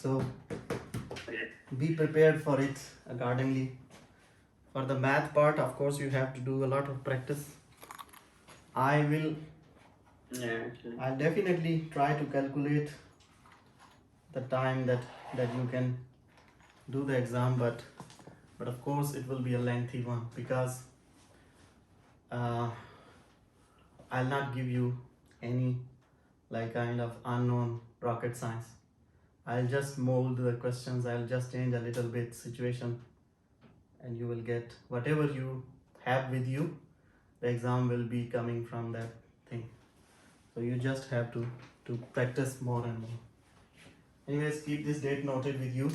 So be prepared for it accordingly. For the math part, of course, you have to do a lot of practice. I'll definitely try to calculate the time that you can do the exam, but of course it will be a lengthy one, because I'll not give you any like kind of unknown rocket science. I'll just mold the questions, I'll just change a little bit situation, and you will get whatever you have with you. The exam will be coming from that thing. So you just have to practice more and more. Anyways, keep this date noted with you.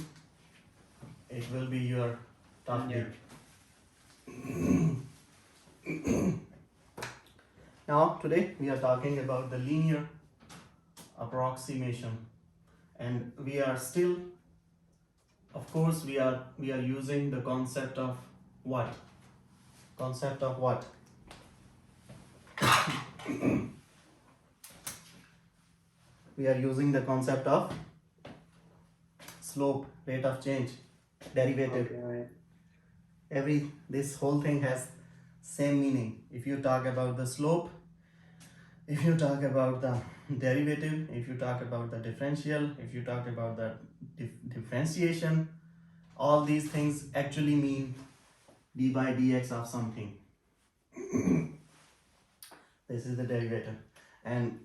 It will be your tough day. Now today we are talking about the linear approximation, and we are still, of course, we are using the concept of what? Concept of what? We are using the concept of slope, rate of change, derivative. Okay. This whole thing has same meaning. If you talk about the slope, if you talk about the derivative, if you talk about the differential, if you talk about the differentiation, all these things actually mean d by dx of something. This is the derivative, and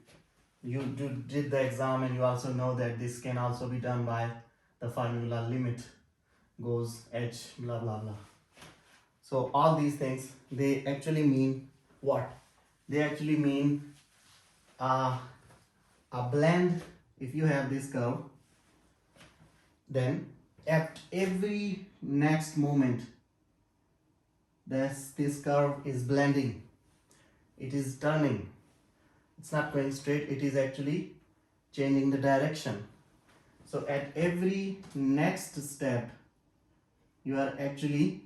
you did the exam, and you also know that this can also be done by the formula limit goes h blah blah blah. So all these things, they actually mean what? They actually mean a blend. If you have this curve, then at every next moment this curve is blending, it is turning, it's not going straight, it is actually changing the direction. So at every next step you are actually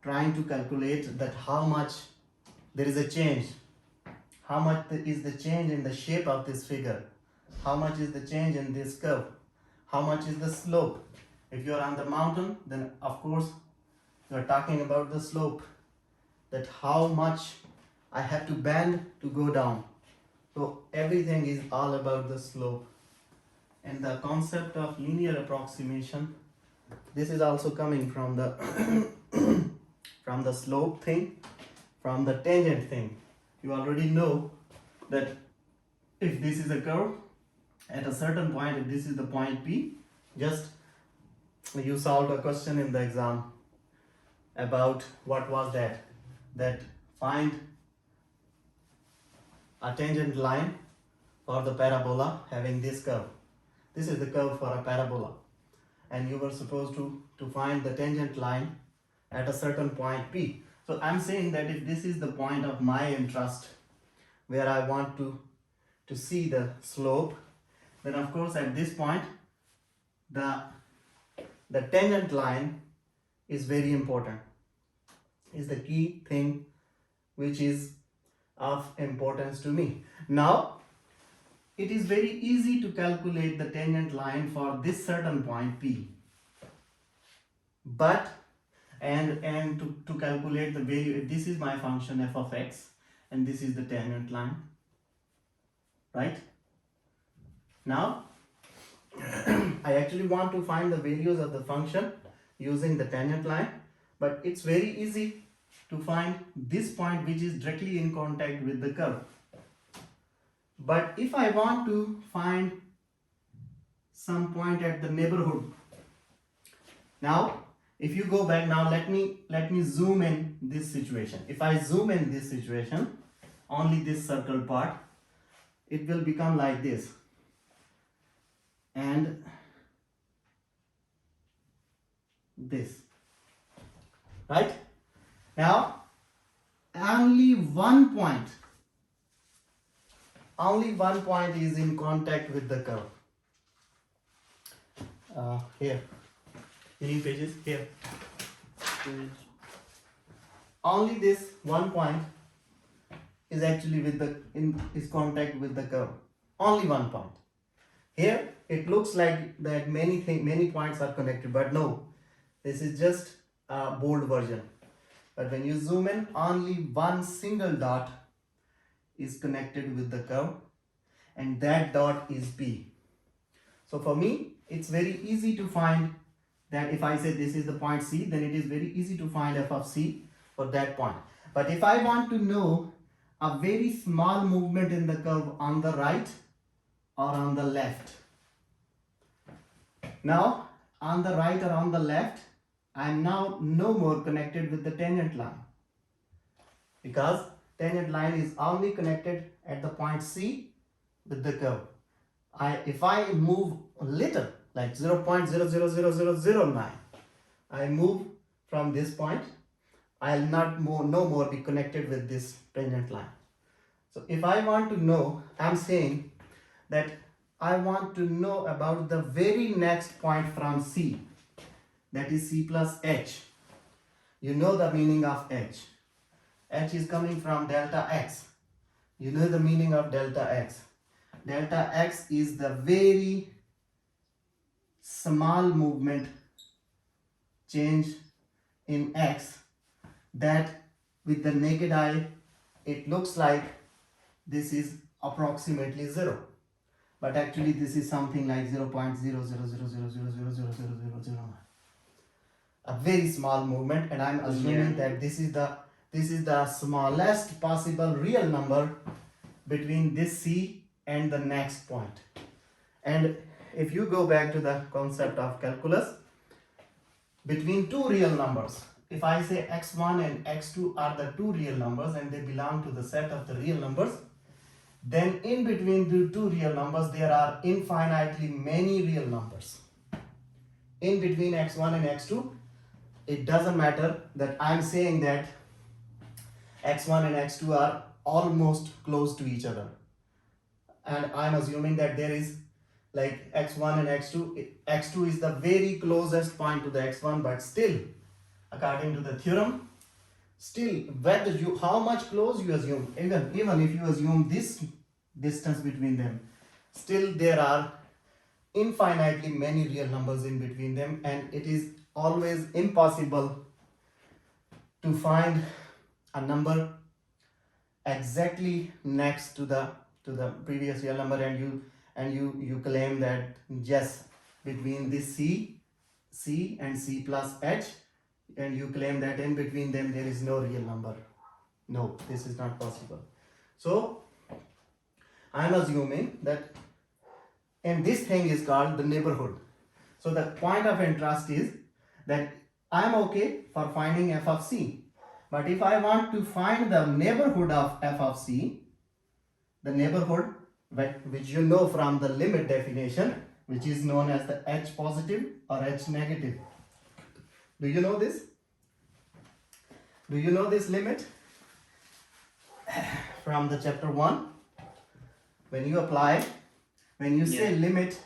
trying to calculate that how much there is a change, how much is the change in the shape of this figure, how much is the change in this curve, how much is the slope. If you are on the mountain, then of course you are talking about the slope, that how much I have to bend to go down. So everything is all about the slope. And the concept of linear approximation, this is also coming from the from the slope thing, from the tangent thing. You already know that if this is a curve at a certain point, if this is the point P, just you solved a question in the exam about what was that find a tangent line for the parabola having this curve. This is the curve for a parabola, and you were supposed to find the tangent line at a certain point P. So I'm saying that if this is the point of my interest, where I want to see the slope, then of course at this point the tangent line is very important, is the key thing which is of importance to me. Now it is very easy to calculate the tangent line for this certain point P, but and to calculate the value, if this is my function f of x and this is the tangent line, right? Now I actually want to find the values of the function using the tangent line, but it's very easy to find this point which is directly in contact with the curve. But if I want to find some point at the neighborhood, now if you go back, now let me zoom in this situation. If I zoom in this situation, only this circle part, it will become like this, and this, right? Now only one point is in contact with the curve. Here, any pages here. Only this one point is actually is contact with the curve. Only one point. Here it looks like that many points are connected, but no, this is just a bold version. But when you zoom in, only one single dot is connected with the curve, and that dot is P. So for me, it's very easy to find that if I say this is the point C, then it is very easy to find f of C for that point. But if I want to know a very small movement in the curve on the right or on the left, now on the right or on the left, I am now no more connected with the tangent line, because tangent line is only connected at the point C with the curve. If I move a little, like 0.000009, I move from this point, I'll no more be connected with this tangent line. So if I want to know, I'm saying that I want to know about the very next point from C, that is C plus H. You know the meaning of H. H is coming from delta X. You know the meaning of delta X. Delta X is the very small movement change in X that with the naked eye it looks like this is approximately 0, but actually this is something like 0.00000000000. A very small movement, and I'm assuming that this is the smallest possible real number between this C and the next point. And if you go back to the concept of calculus, between two real numbers, if I say x1 and x2 are the two real numbers and they belong to the set of the real numbers, then in between the two real numbers there are infinitely many real numbers. In between x1 and x2, it doesn't matter that I'm saying that x1 and x2 are almost close to each other, and I'm assuming that there is like x1 and x2 is the very closest point to the x1, but still, according to the theorem, still whether how much close you assume, even if you assume this distance between them, still there are infinitely many real numbers in between them, and it is always impossible to find a number exactly next to the previous real number, and you claim that yes, between this C and C plus H, and you claim that in between them there is no real number. No, this is not possible. So I'm assuming that, and this thing is called the neighborhood. So the point of interest is that I'm okay for finding f of C, but if I want to find the neighborhood of f of C, the neighborhood which you know from the limit definition, which is known as the H positive or H negative. Do you know this? Do you know this limit? From the chapter 1, when you apply, when you say limit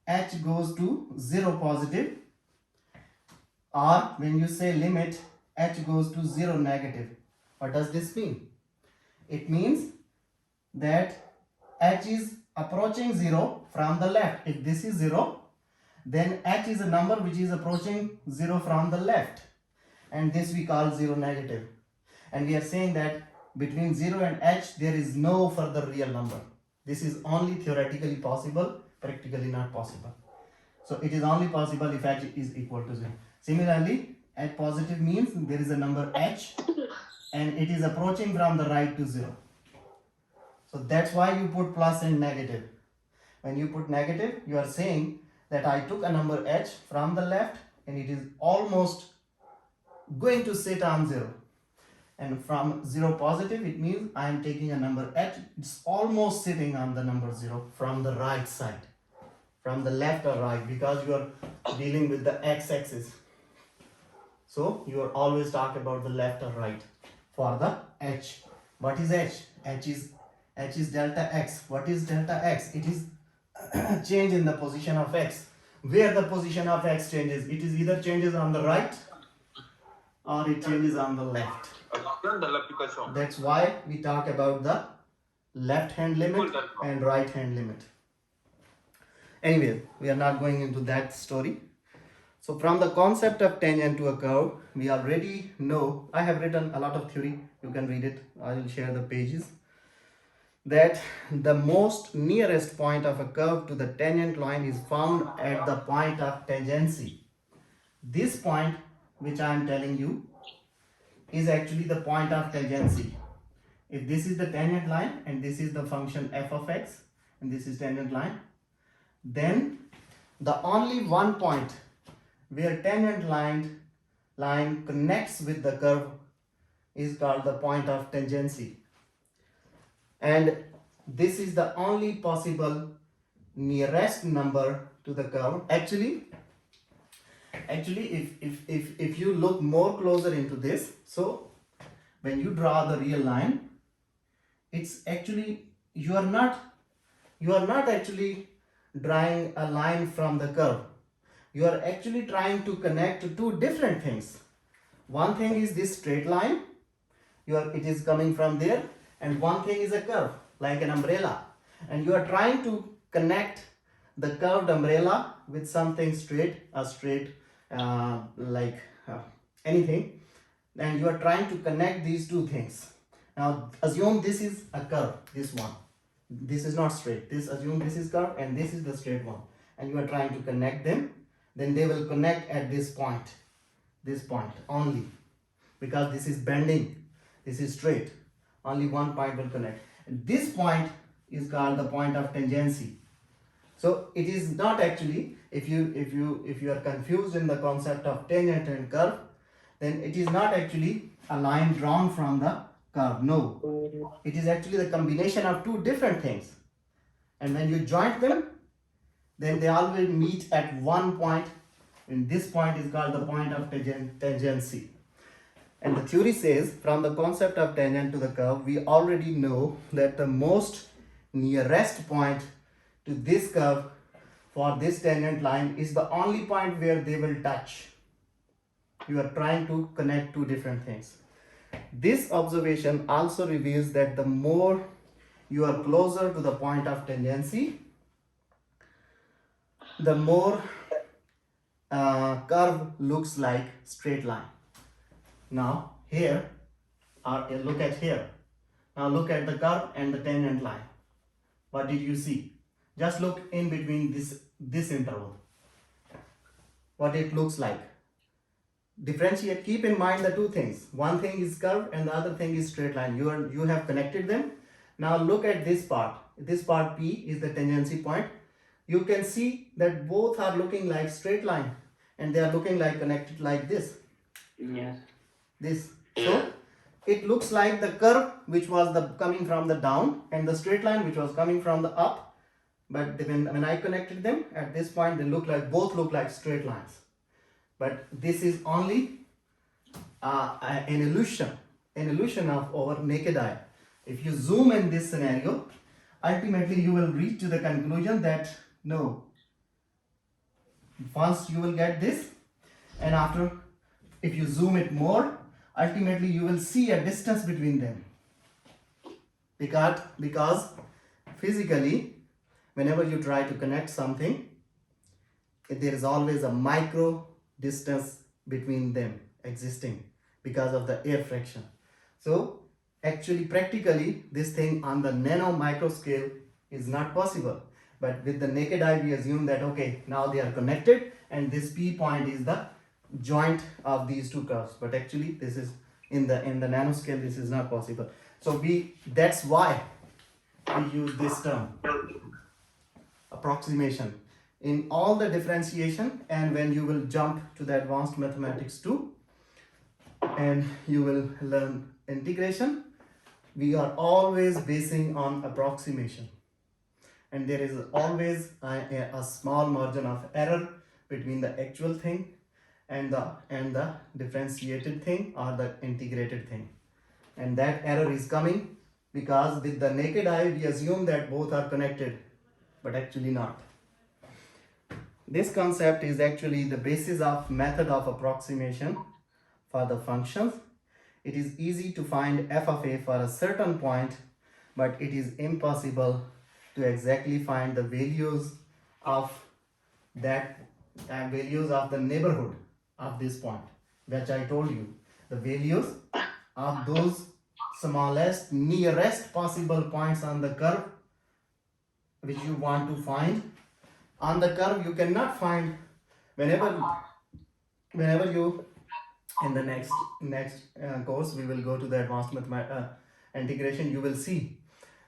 H goes to 0 positive, or when you say limit H goes to 0 negative, what does this mean? It means that H is approaching 0 from the left. If this is 0, then H is a number which is approaching 0 from the left, and this we call 0 negative. And we are saying that between 0 and H there is no further real number. This is only theoretically possible, practically not possible. So it is only possible if H is equal to 0. Similarly, H positive means there is a number H and it is approaching from the right to 0. So that's why you put plus and negative. When you put negative, you are saying that I took a number H from the left and it is almost going to sit on 0. And from 0 positive, it means I am taking a number H, it's almost sitting on the number 0 from the right side, from the left or right, because you are dealing with the x-axis. So you are always talking about the left or right for the H. What is H? H is delta X. What is delta X? It is change in the position of X. Where the position of X changes, it is either changes on the right or it changes on the left. That's why we talk about the left hand limit and right hand limit. Anyway, we are not going into that story. So from the concept of tangent to a curve, we already know, I have written a lot of theory, you can read it, I will share the pages, that the most nearest point of a curve to the tangent line is found at the point of tangency. This point which I am telling you is actually the point of tangency. If this is the tangent line and this is the function f of x and this is tangent line, then the only one point where tangent line connects with the curve is called the point of tangency. And this is the only possible nearest number to the curve. Actually if you look more closer into this, so when you draw the real line, it's actually you are not actually drawing a line from the curve. You are actually trying to connect two different things. One thing is this straight line, it is coming from there, and one thing is a curve like an umbrella, and you are trying to connect the curved umbrella with something straight, anything, and you are trying to connect these two things. Now assume this is a curve, this one, this is not straight, assume this is curve and this is the straight one, and you are trying to connect them. Then they will connect at this point only, because this is bending, this is straight, only one point will connect, and this point is called the point of tangency. So it is not actually, if you are confused in the concept of tangent and curve, then it is not actually a line drawn from the curve. No, it is actually the combination of two different things, and when you join them, then they always meet at one point, and this point is called the point of tangency. And the theory says, from the concept of tangent to the curve, we already know that the most nearest point to this curve for this tangent line is the only point where they will touch. You are trying to connect two different things. This observation also reveals that the more you are closer to the point of tangency, the more curve looks like straight line. Now here, look at here. Now look at the curve and the tangent line. What did you see? Just look in between this interval. What it looks like. Differentiate. Keep in mind the two things. One thing is curve and the other thing is straight line. You have connected them. Now look at this part. This part P is the tangency point. You can see that both are looking like straight line, and they are looking like connected like this. Yes. This. So it looks like the curve which was coming from the down and the straight line which was coming from the up. But when I connected them at this point, both look like straight lines. But this is only an illusion of our naked eye. If you zoom in this scenario, ultimately you will reach to the conclusion that no. First you will get this, and after, if you zoom it more, ultimately you will see a distance between them. Because physically, whenever you try to connect something, there is always a micro distance between them existing because of the air friction. So actually, practically, this thing on the nano micro scale is not possible. But with the naked eye, we assume that okay, now they are connected, and this P point is the joint of these two curves. But actually, this is in the nanoscale, this is not possible. So that's why we use this term, approximation, in all the differentiation. And when you will jump to the advanced mathematics 2 and you will learn integration, we are always basing on approximation, and there is always a small margin of error between the actual thing and the differentiated thing or the integrated thing. And that error is coming because with the naked eye we assume that both are connected, but actually not. This concept is actually the basis of method of approximation for the functions. It is easy to find f of a for a certain point, but it is impossible to exactly find the values of that values of the neighborhood of this point, which I told you, the values of those smallest nearest possible points on the curve which you want to find. On the curve you cannot find, whenever you, in the next course we will go to the advanced integration, you will see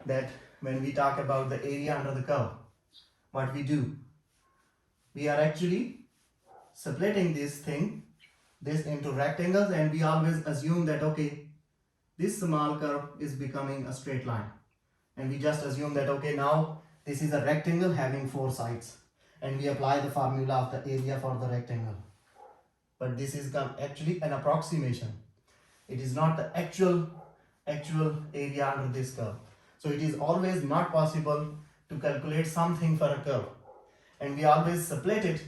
that when we talk about the area under the curve, what we do, we are actually splitting this into rectangles, and we always assume that okay, this small curve is becoming a straight line, and we just assume that okay, now this is a rectangle having 4 sides, and we apply the formula of the area for the rectangle. But this is actually an approximation. It is not the actual area under this curve. So it is always not possible to calculate something for a curve, and we always split it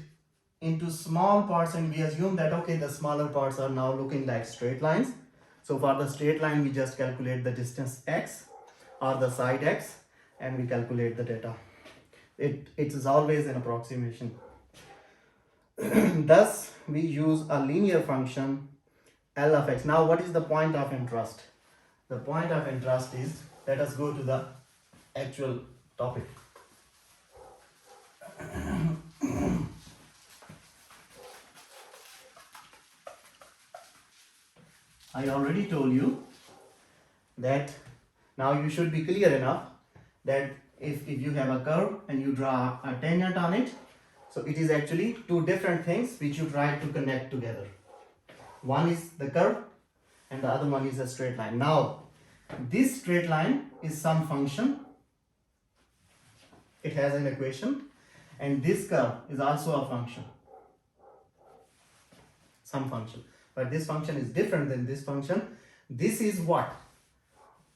into small parts, and we assume that okay, the smaller parts are now looking like straight lines. So for the straight line, we just calculate the distance x or the side x, and we calculate the data. It is always an approximation. Thus we use a linear function L of x. Now what is the point of interest? The point of interest is, let us go to the actual topic. I already told you that now you should be clear enough that if you have a curve and you draw a tangent on it, so it is actually two different things which you try to connect together. One is the curve and the other one is a straight line. Now this straight line is some function, it has an equation, and this curve is also a function, some function, but this function is different than this function. This is what?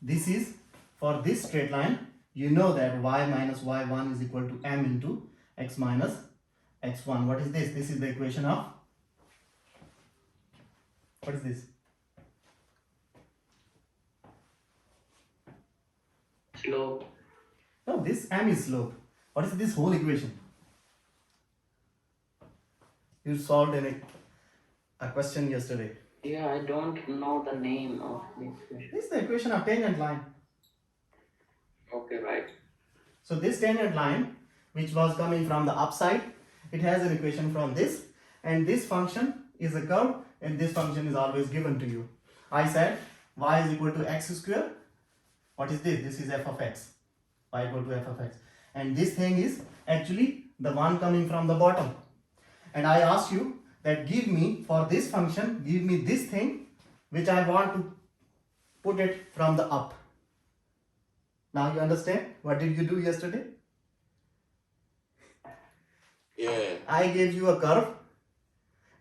This is, for this straight line, you know that y minus y1 is equal to m into x minus x1. What is this? This is the equation of, what is this? Slope. No, this m is slope. What is this whole equation? You solved a question yesterday. Yeah, I don't know the name of the equation. This is the equation of tangent line. Okay, right. So this tangent line, which was coming from the upside, it has an equation from this, and this function is a curve, and this function is always given to you. I said y is equal to x square. What is this? This is f of x. Y equal to f of x. And this thing is actually the one coming from the bottom. And I asked you that give me, for this function, give me this thing which I want to put it from the up. Now you understand? What did you do yesterday? Yeah. I gave you a curve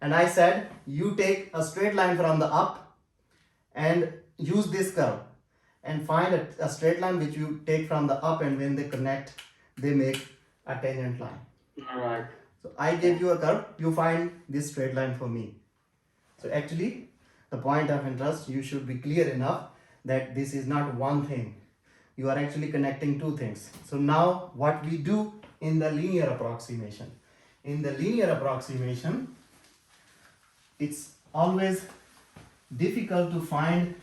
and I said you take a straight line from the up and use this curve and find a straight line which you take from the up, and when they connect they make a tangent line. Alright. So I gave you a curve, you find this straight line for me. So actually the point of interest, you should be clear enough that this is not one thing. You are actually connecting two things. So now what we do in the linear approximation. In the linear approximation, it's always difficult to find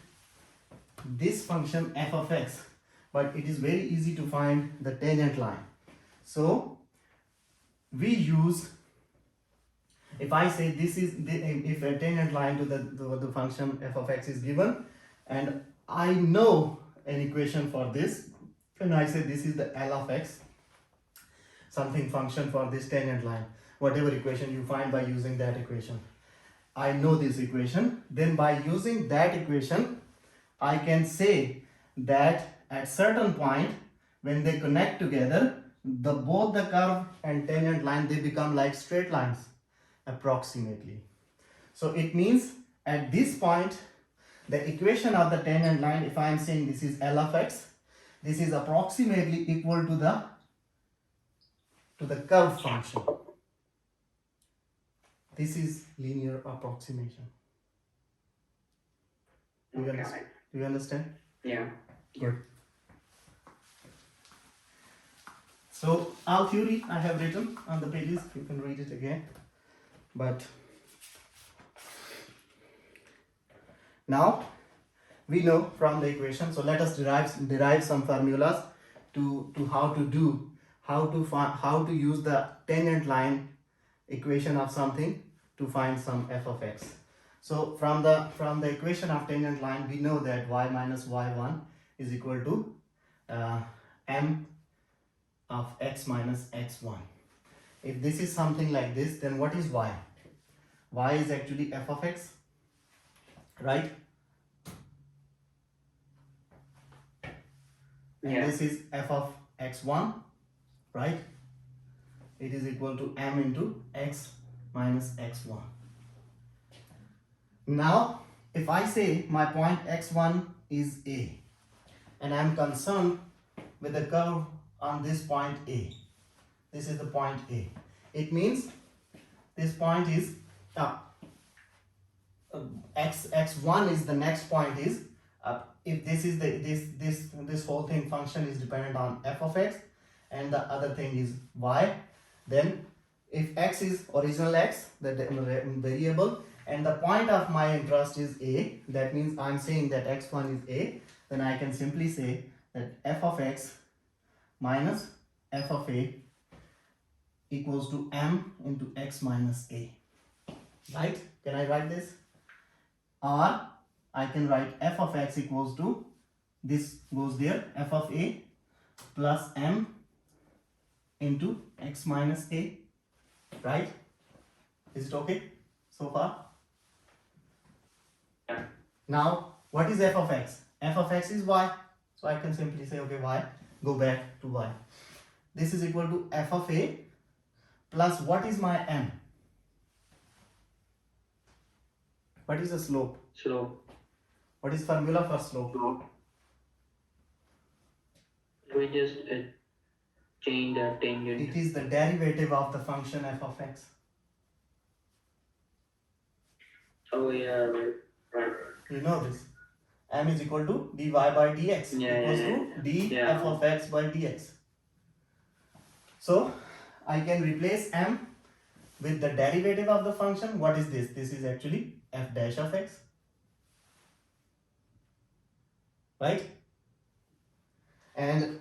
this function f of x, but it is very easy to find the tangent line. So we use, if I say this is if a tangent line to the function f of x is given, and I know an equation for this, and I say this is the L of x, something function for this tangent line, whatever equation you find by using that equation. I know this equation, then by using that equation I can say that at certain point when they connect together, both the curve and tangent line, they become like straight lines approximately. So it means at this point the equation of the tangent line, if I am saying this is L of x, this is approximately equal to the curve function. This is linear approximation. Do you understand? Yeah. Good. So our theory I have written on the pages, you can read it again. But now we know from the equation, so let us derive some formulas to how to use the tangent line equation of something to find some f of x. So from the equation of tangent line, we know that y minus y1 is equal to m of x minus x1. If this is something like this, then what is y? Y is actually f of x, right? And Yeah. this is f of x1, right? It is equal to m into x minus x1. Now, if I say my point x1 is A, and I am concerned with the curve on this point A, this is the point A. It means this point is x1 is the next point is if this is this whole thing function is dependent on f of x, and the other thing is y, then if x is original x, the variable, and the point of my interest is A, that means I'm saying that x1 is A, then I can simply say that f of x minus f of A equals to m into x minus A, right? Can I write this? Or I can write f of x equals to, this goes there, f of A plus m into x minus A, right? Is it okay so far? Yeah. Now, what is f of x? F of x is y. So I can simply say, okay, y, go back to y. This is equal to f of A plus what is my m? What is the slope? Slope. What is formula for slope? We just change the tangent. It is the derivative of the function f of x. Oh yeah, right. You know this. M is equal to dy by dx equals to d f of x by dx. So I can replace m with the derivative of the function. What is this? This is actually f dash of x, right? And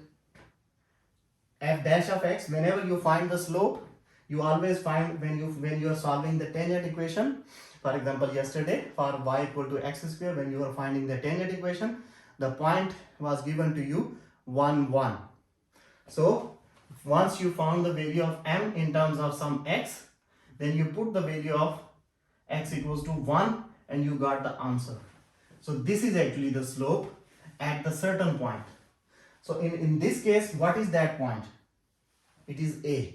f dash of x, whenever you find the slope, you always find when you are solving the tangent equation. For example, yesterday for y equal to x square, when you are finding the tangent equation, the point was given to you 1 1. So once you found the value of m in terms of some x, then you put the value of x equals to 1 and you got the answer. So this is actually the slope at the certain point. So in this case, what is that point? It is A.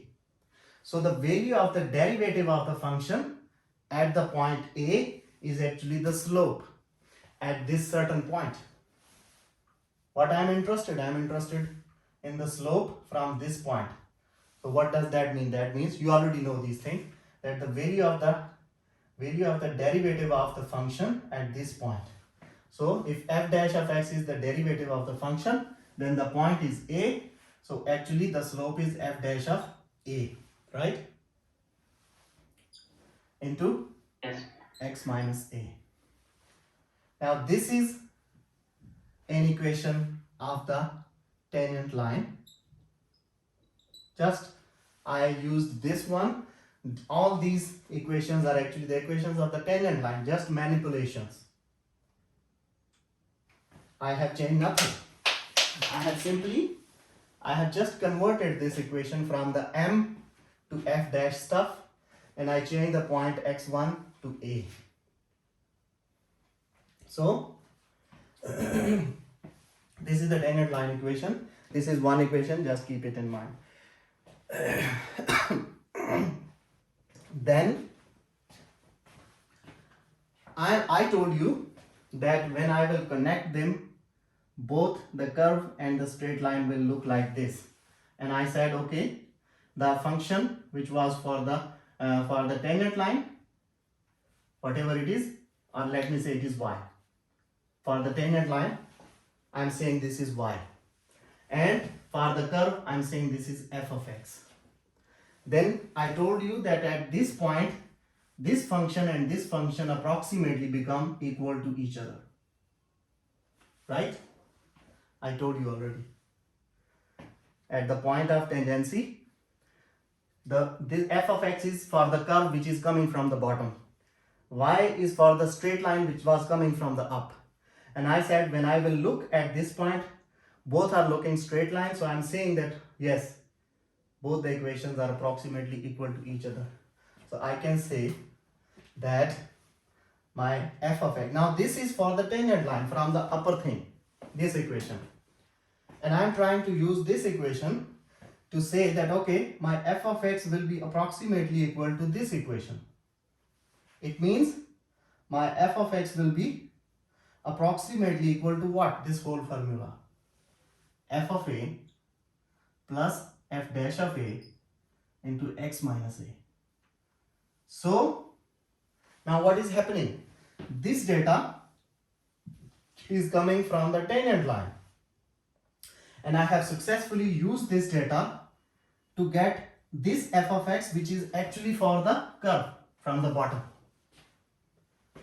So the value of the derivative of the function at the point A is actually the slope at this certain point. What I am interested in the slope from this point. So what does that mean? That means you already know these things, that the value of the derivative of the function at this point. So if f dash of x is the derivative of the function, then the point is A. So actually the slope is f dash of A, right? Into x minus A. Now this is an equation of the tangent line. Just I used this one. All these equations are actually the equations of the tangent line, just manipulations. I have changed nothing. I have just converted this equation from the m to f dash stuff, and I changed the point x1 to A. So this is the tangent line equation. This is one equation, just keep it in mind. Then I told you that when I will connect them, both the curve and the straight line will look like this. And I said, okay, the function which was for the tangent line, whatever it is, or let me say it is y. For the tangent line, I am saying this is y. And For the curve, I'm saying this is f of x. Then I told you that at this point, this function and this function approximately become equal to each other. Right? I told you already. At the point of tangency, this f of x is for the curve which is coming from the bottom. Y is for the straight line which was coming from the up. And I said when I will look at this point, both are looking straight lines. So I'm saying that yes, both the equations are approximately equal to each other. So I can say that my f of x, now this is for the tangent line from the upper thing, this equation. And I'm trying to use this equation to say that okay, my f of x will be approximately equal to this equation. It means my f of x will be approximately equal to what? This whole formula. F of a plus f dash of a into x minus a. So now what is happening? This data is coming from the tangent line. And I have successfully used this data to get this f of x, which is actually for the curve from the bottom.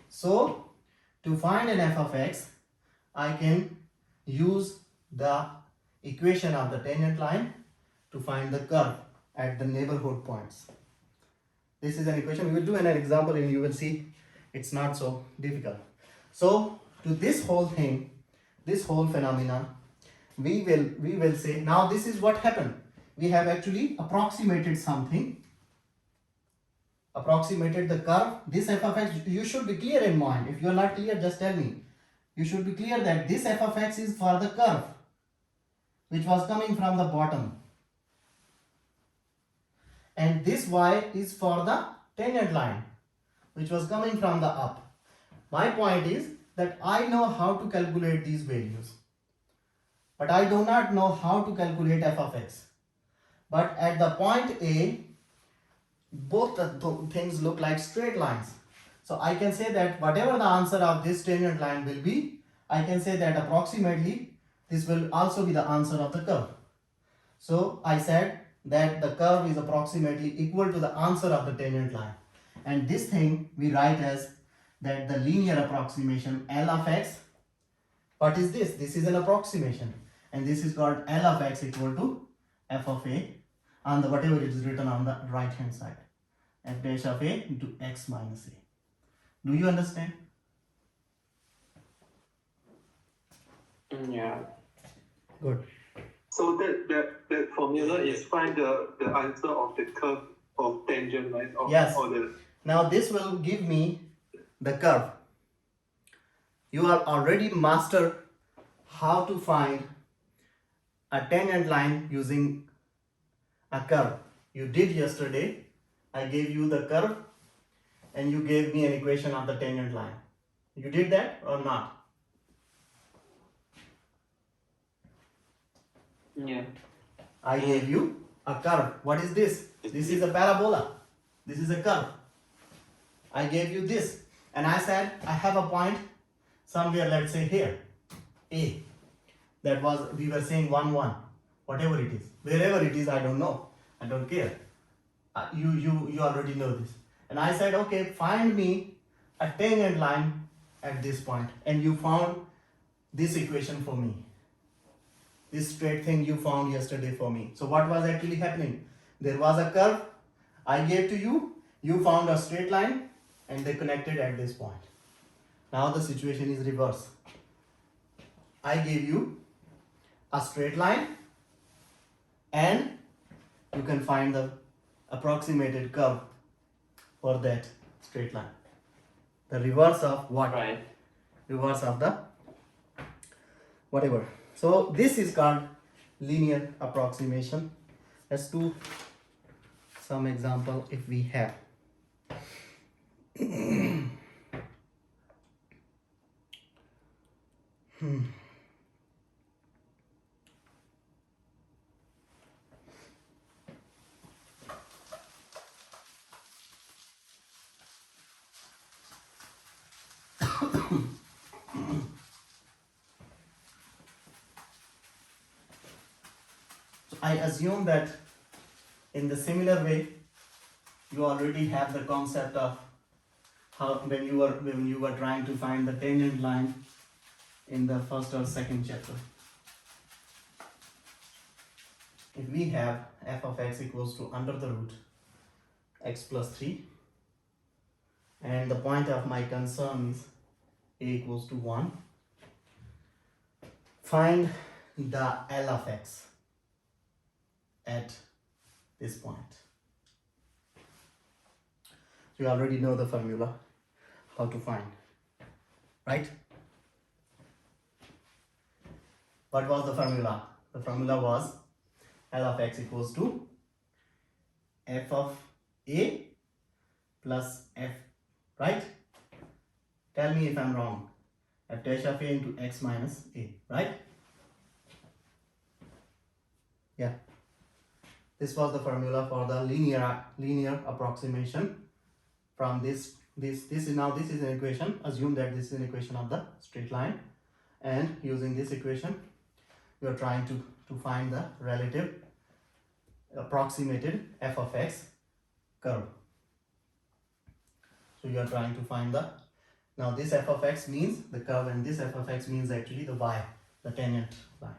So to find an f of x, I can use the equation of the tangent line to find the curve at the neighborhood points. This is an equation. We will do an example and you will see it's not so difficult. So to this whole thing, this whole phenomena, we will say now this is what happened. We have actually approximated something, approximated the curve. This f of x, you should be clear in mind. If you are not clear, just tell me. You should be clear that this f of x is for the curve which was coming from the bottom, and this y is for the tangent line which was coming from the up. My point is that I know how to calculate these values, but I do not know how to calculate f of x. But at the point A, both the things look like straight lines. So I can say that whatever the answer of this tangent line will be, I can say that approximately this will also be the answer of the curve. So I said that the curve is approximately equal to the answer of the tangent line. And this thing we write as that the linear approximation L of x. What is this? This is an approximation. And this is called L of x equal to f of a on the whatever it is written on the right hand side. F dash of a into x minus a. Do you understand? Yeah. Good. So that formula is find the answer of the curve of tangent line or, Yes. or the Now this will give me the curve. You are already mastered how to find a tangent line using a curve. You did yesterday. I gave you the curve and you gave me an equation of the tangent line. You did that or not? Yeah. I gave you a curve. What is this? This is a parabola. This is a curve. I gave you this and I said I have a point somewhere, let's say here, A. That was, we were saying 1, 1, whatever it is. Wherever it is, I don't know. I don't care. You already know this. And I said, okay, find me a tangent line at this point. And you found this equation for me. This straight thing you found yesterday for me. So what was actually happening? There was a curve I gave to you. You found a straight line and they connected at this point. Now the situation is reverse. I gave you a straight line and you can find the approximated curve for that straight line. The reverse of what? Right. Reverse of the whatever. So this is called linear approximation. Let's do some example if we have. I assume that in the similar way, you already have the concept of how when you were trying to find the tangent line in the first or second chapter. If we have f of x equals to under the root x plus 3, and the point of my concern is a equals to 1, find the L of x at this point. So you already know the formula, how to find, right? What was the formula? The formula was L of x equals to f of a plus f, right? Tell me if I'm wrong. F dash of a into x minus a, right? Yeah. This was the formula for the linear approximation from this is an equation. Assume that this is an equation of the straight line, and using this equation you are trying to find the relative approximated f of x curve. So you are trying to find the, now this f of x means the curve, and this f of x means actually the y, the tangent line.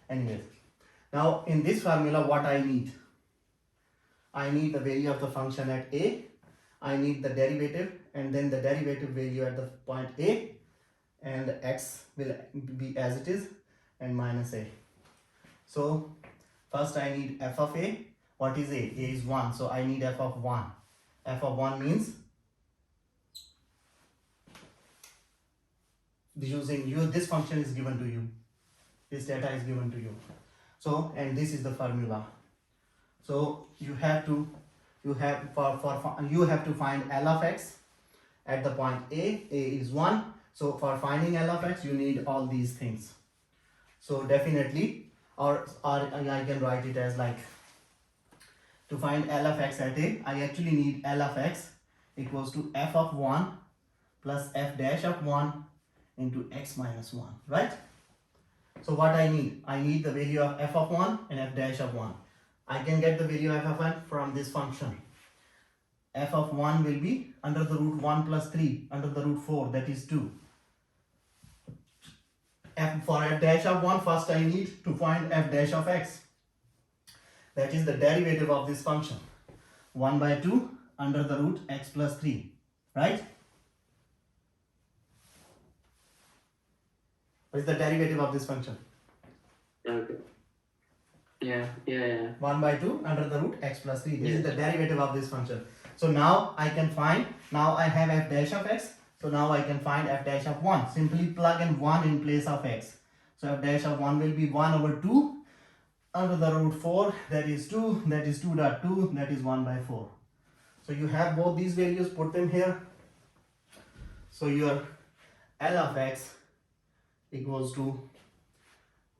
Anyways, now in this formula what I need the value of the function at a, I need the derivative, and then the derivative value at the point a, and x will be as it is, and minus a. So first I need f of a. What is a? A is 1, so I need f of 1. F of 1 means this function is given to you, this data is given to you. So, and this is the formula. So you have to find L of x at the point a is 1. So for finding L of x you need all these things. So definitely, or I can write it as like, to find L of x at a, I actually need L of x equals to f of 1 plus f dash of 1 into x minus 1, right? So what I need the value of f of 1 and f dash of 1. I can get the value of f of 1 from this function. F of 1 will be under the root 1 plus 3 under the root 4, that is 2. For f dash of 1, first I need to find f dash of x. That is the derivative of this function. 1 by 2 under the root x plus 3, right? What is the derivative of this function? Okay. Yeah. 1 by 2 under the root x plus 3. This is the derivative of this function. So now I can find, now I have f dash of x. So now I can find f dash of 1. Simply plug in 1 in place of x. So f dash of 1 will be 1 over 2 under the root 4. That is 2. That is 2.2. That is 1 by 4. So you have both these values. Put them here. So your L of x equals to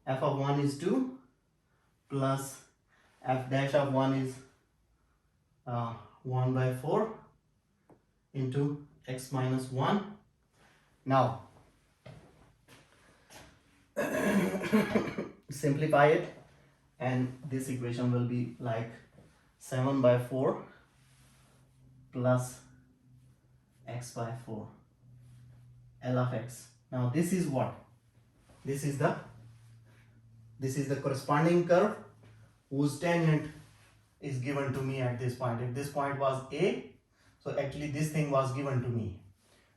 f of 1 is 2 plus f dash of 1 is 1 by 4 into x minus 1. Now simplify it, and this equation will be like 7 by 4 plus x by 4 L of x. Now this is what? This is the corresponding curve whose tangent is given to me at this point. If this point was a, so actually this thing was given to me.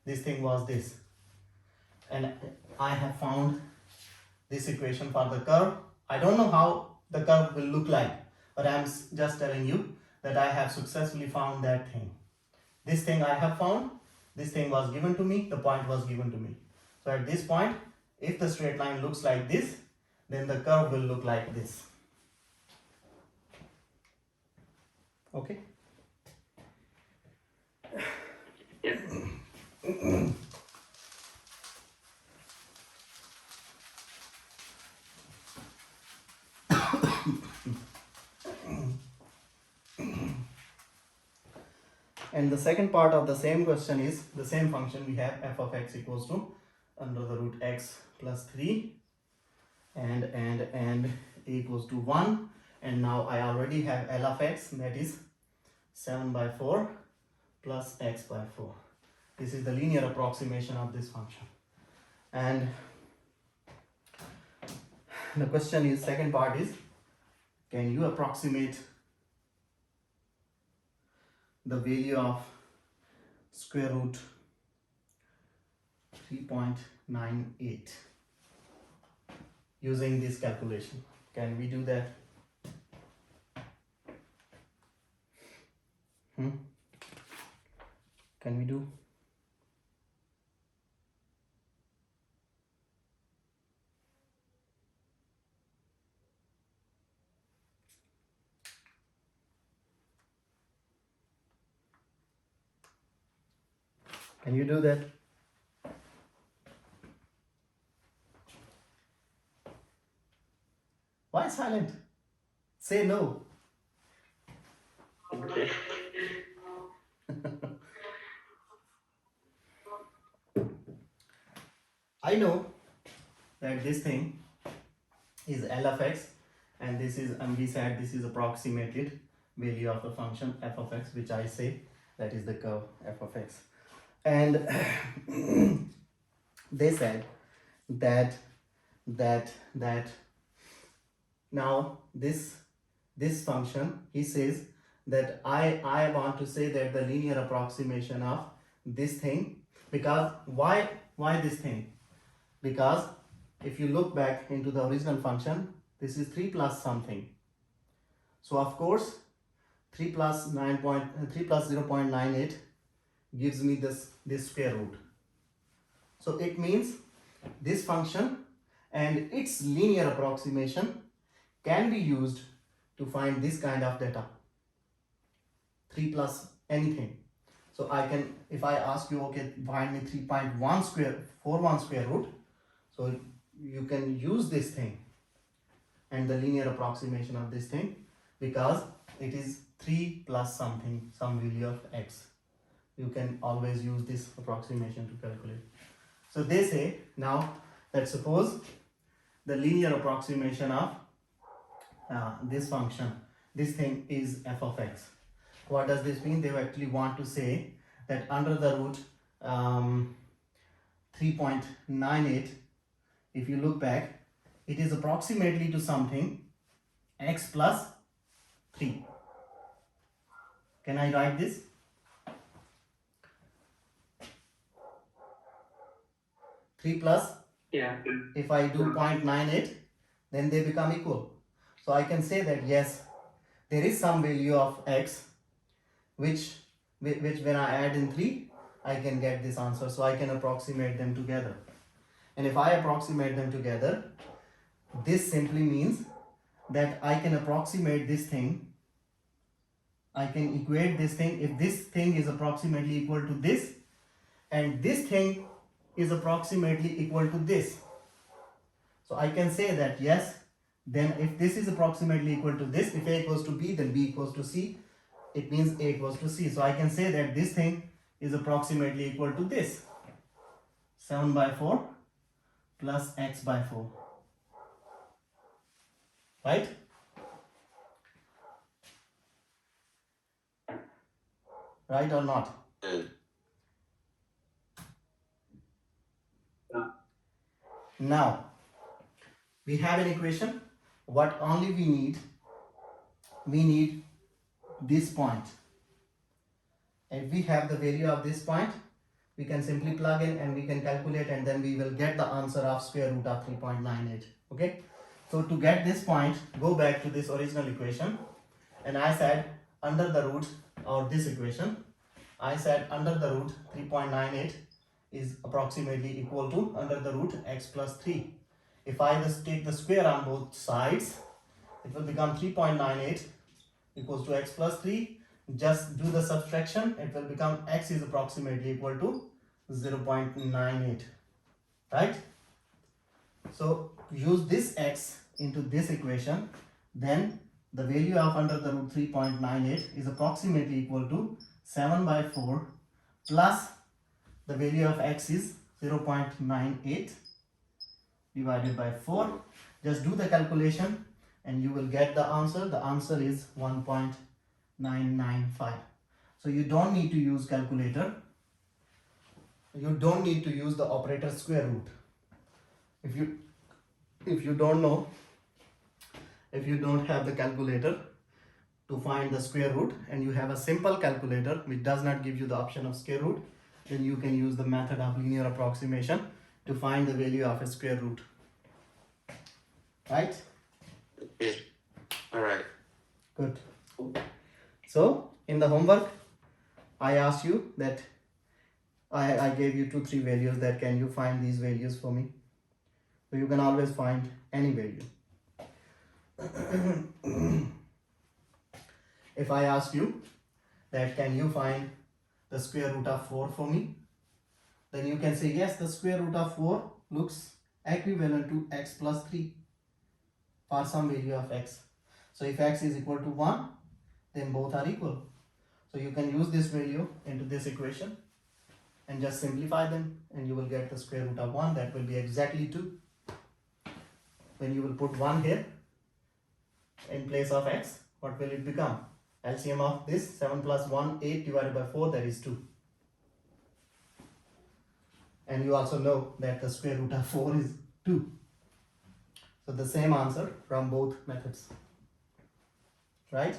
This thing was this. And I have found this equation for the curve. I don't know how the curve will look like, but I'm just telling you that I have successfully found that thing. This thing I have found, this thing was given to me, the point was given to me. So at this point, if the straight line looks like this, then the curve will look like this. Okay? Yeah. And the second part of the same question is the same function. We have f of x equals to under the root x plus 3 and a equals to 1, and now I already have L of x, that is 7 by 4 plus x by 4. This is the linear approximation of this function. And the question is, second part is, can you approximate the value of square root 3.98 using this calculation? Can we do that? Can we do? Can you do that? Why silent? Say no. Okay. I know that this thing is L of x, and this is, and we said this is approximated value of the function f of x, which I say that is the curve f of x. And they said that now this function, he says that I want to say that the linear approximation of this thing, because why this thing? Because if you look back into the original function, this is 3 plus something. So of course 3 plus 0.98 gives me this square root. So it means this function and its linear approximation can be used to find this kind of data, 3 plus anything. So I can, if I ask you, okay, find me 3.41 square root, so you can use this thing and the linear approximation of this thing, because it is 3 plus something, some value of x. You can always use this approximation to calculate. So they say now that suppose the linear approximation of this function, this thing is f of x. What does this mean? They actually want to say that under the root 3.98, if you look back, it is approximately to something x plus 3. Can I write this? Three plus, Yeah. if I do 0.98, then they become equal. So I can say that yes, there is some value of x which when I add in 3, I can get this answer. So I can approximate them together. And if I approximate them together, this simply means that I can approximate this thing. I can equate this thing. If this thing is approximately equal to this, and this thing is approximately equal to this, so I can say that yes, then if this is approximately equal to this, if A equals to B, then B equals to C, it means A equals to C. So I can say that this thing is approximately equal to this, 7 by 4 plus x by 4, right? Right or not? Now we have an equation. What only we need this point. If we have the value of this point, we can simply plug in and we can calculate, and then we will get the answer of square root of 3.98. Okay, so to get this point, go back to this original equation, and I said under the root, or this equation, I said under the root 3.98 is approximately equal to under the root x plus 3. If I just take the square on both sides, it will become 3.98 equals to x plus 3. Just do the subtraction, it will become x is approximately equal to 0.98, right? So use this x into this equation, then the value of under the root 3.98 is approximately equal to 7 by 4 plus the value of x is 0.98 divided by 4. Just do the calculation. and you will get the answer. The answer is 1.995. So you don't need to use calculator. You don't need to use the operator square root. If you don't know, if you don't have the calculator to find the square root, and you have a simple calculator which does not give you the option of square root, then you can use the method of linear approximation to find the value of a square root. Right? Yeah. All right. Good. So in the homework, I asked you that I gave you 2-3 values, that can you find these values for me. So you can always find any value. If I ask you that can you find the square root of 4 for me, then you can say yes, the square root of 4 looks equivalent to x plus 3 for some value of x. So if x is equal to 1, then both are equal. So you can use this value into this equation and just simplify them, and you will get the square root of 1, that will be exactly 2. When you will put 1 here in place of x, what will it become? LCM of this 7 plus 1, 8 divided by 4, that is 2. And you also know that the square root of 4 is 2. So the same answer from both methods, right?